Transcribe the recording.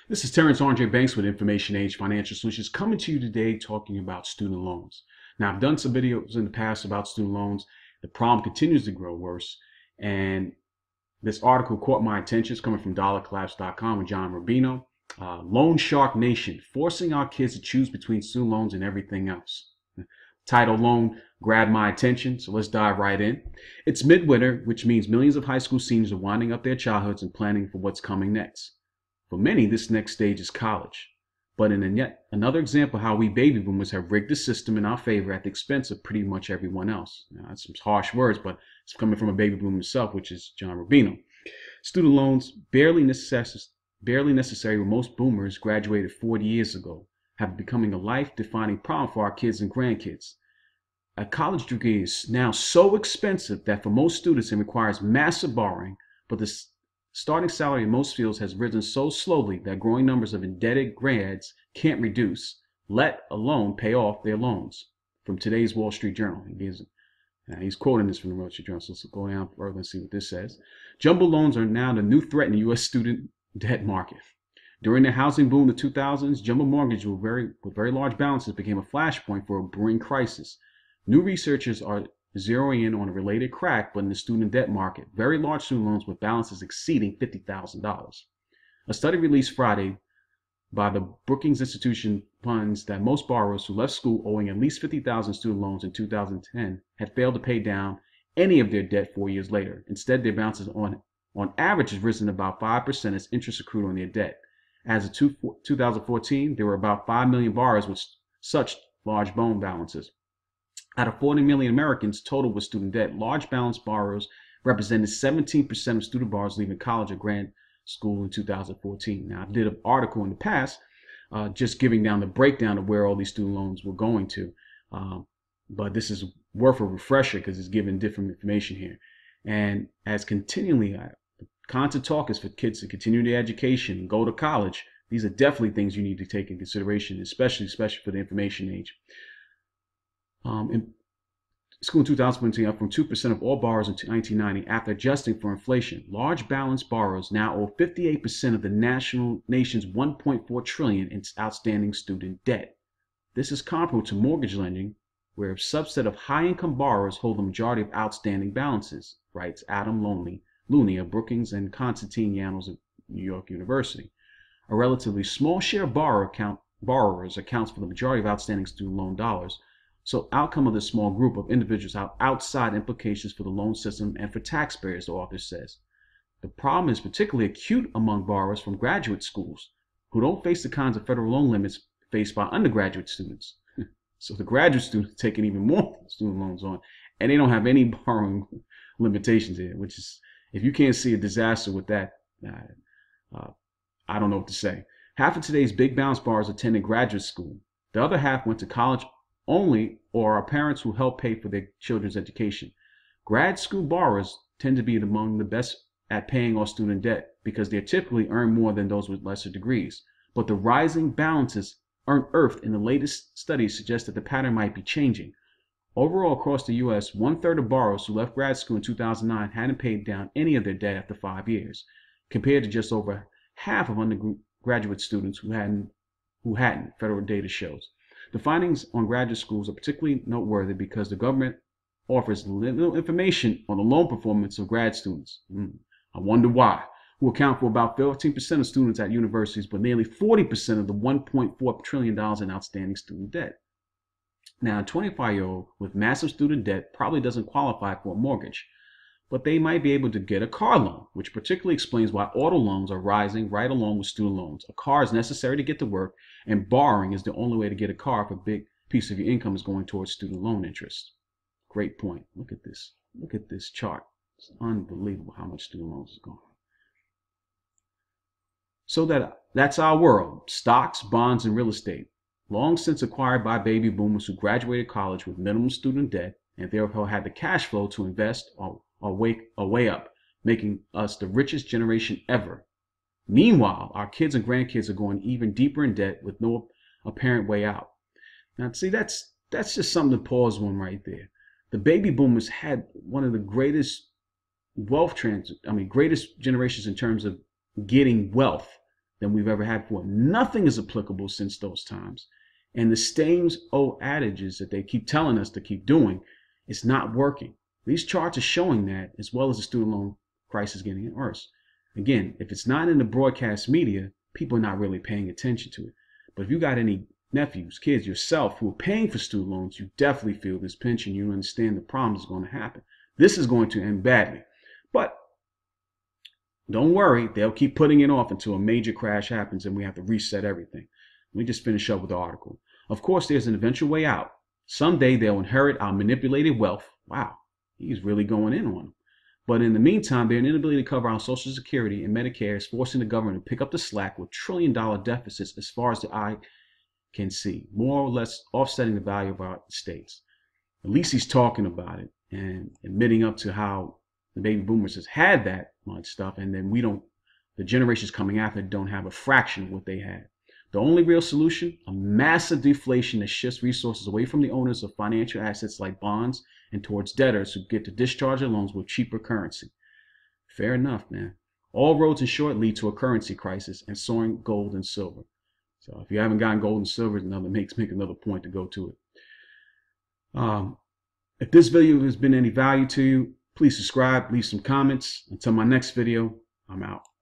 This is Terrence Andre Banks with Information Age Financial Solutions coming to you today talking about student loans. Now, I've done some videos in the past about student loans. The problem continues to grow worse. And this article caught my attention. It's coming from dollarcollapse.com with John Rubino. Loan Shark Nation, forcing our kids to choose between student loans and everything else. Title alone grabbed my attention, so let's dive right in. It's midwinter, which means millions of high school seniors are winding up their childhoods and planning for what's coming next. For many, this next stage is college. But in yet another example how we baby boomers have rigged the system in our favor at the expense of pretty much everyone else. Now, that's some harsh words, but it's coming from a baby boomer himself, which is John Rubino. Student loans, barely necessary when most boomers graduated 40 years ago, have becoming a life-defining problem for our kids and grandkids. A college degree is now so expensive that for most students it requires massive borrowing, but the starting salary in most fields has risen so slowly that growing numbers of indebted grads can't reduce, let alone pay off their loans. From today's Wall Street Journal. He's quoting this from the Wall Street Journal, so let's go down further and see what this says. Jumbo loans are now the new threat in the U.S. student debt market. During the housing boom of the 2000s, jumbo mortgages with very large balances became a flashpoint for a brewing crisis. New researchers are zeroing in on a related crack, but in the student debt market, very large student loans with balances exceeding $50,000. A study released Friday by the Brookings Institution finds that most borrowers who left school owing at least 50,000 student loans in 2010 had failed to pay down any of their debt 4 years later. Instead, their balances on average has risen about 5% as interest accrued on their debt. As of 2014, there were about 5 million borrowers with such large loan balances. Out of 40 million Americans total with student debt, large balance borrowers represented 17% of student borrowers leaving college or grad school in 2014. Now, I did an article in the past just giving down the breakdown of where all these student loans were going to. But this is worth a refresher because it's giving different information here. And as continually, constant talk is for kids to continue their education and go to college. These are definitely things you need to take in consideration, especially for the information age. In school in 2017, up from 2% of all borrowers in 1990 after adjusting for inflation. Large balance borrowers now owe 58% of the nation's $1.4 trillion in outstanding student debt. This is comparable to mortgage lending, where a subset of high-income borrowers hold the majority of outstanding balances, writes Adam Looney of Brookings and Constantine Yanos of New York University. A relatively small share of borrowers accounts for the majority of outstanding student loan dollars. So outcome of this small group of individuals have outside implications for the loan system and for taxpayers, the author says. The problem is particularly acute among borrowers from graduate schools who don't face the kinds of federal loan limits faced by undergraduate students. So the graduate students are taking even more student loans on, and they don't have any borrowing limitations here, which is, if you can't see a disaster with that, I don't know what to say. Half of today's big balance borrowers attended graduate school. The other half went to college only or are parents who help pay for their children's education. Grad school borrowers tend to be among the best at paying off student debt because they typically earn more than those with lesser degrees. But the rising balances unearthed in the latest studies suggest that the pattern might be changing. Overall, across the U.S., 1/3 of borrowers who left grad school in 2009 hadn't paid down any of their debt after 5 years, compared to just over half of undergraduate students who hadn't, federal data shows. The findings on graduate schools are particularly noteworthy because the government offers little information on the loan performance of grad students. I wonder why. Who account for about 13% of students at universities, but nearly 40% of the $1.4 trillion in outstanding student debt. Now, a 25-year-old with massive student debt probably doesn't qualify for a mortgage, but they might be able to get a car loan, which particularly explains why auto loans are rising right along with student loans. A car is necessary to get to work, and borrowing is the only way to get a car if a big piece of your income is going towards student loan interest. Great point. Look at this. Look at this chart. It's unbelievable how much student loans is going. So that's our world. Stocks, bonds, and real estate. Long since acquired by baby boomers who graduated college with minimum student debt and therefore had the cash flow to invest or way up, making us the richest generation ever. Meanwhile, our kids and grandkids are going even deeper in debt with no apparent way out. Now, see, that's just something to pause on right there. The baby boomers had one of the greatest greatest generations in terms of getting wealth than we've ever had before. Nothing is applicable since those times. And the stames old adages that they keep telling us to keep doing, it's not working. These charts are showing that, as well as the student loan crisis getting worse. Again, if it's not in the broadcast media, people are not really paying attention to it. But if you got any nephews, kids, yourself who are paying for student loans, you definitely feel this pinch and you understand the problem is going to happen. This is going to end badly. But don't worry, they'll keep putting it off until a major crash happens and we have to reset everything. Let me just finish up with the article. Of course, there's an eventual way out. Someday they'll inherit our manipulated wealth. Wow, he's really going in on them. But in the meantime, their inability to cover our Social Security and Medicare is forcing the government to pick up the slack with trillion-dollar deficits as far as the eye can see, more or less offsetting the value of our estates. At least he's talking about it and admitting up to how the baby boomers has had that much stuff, and then the generations coming after don't have a fraction of what they had. The only real solution, a massive deflation that shifts resources away from the owners of financial assets like bonds and towards debtors who get to discharge their loans with cheaper currency. Fair enough, man. All roads, in short, lead to a currency crisis and soaring gold and silver. So if you haven't gotten gold and silver, make another point to go to it. If this video has been any value to you, please subscribe, leave some comments. Until my next video, I'm out.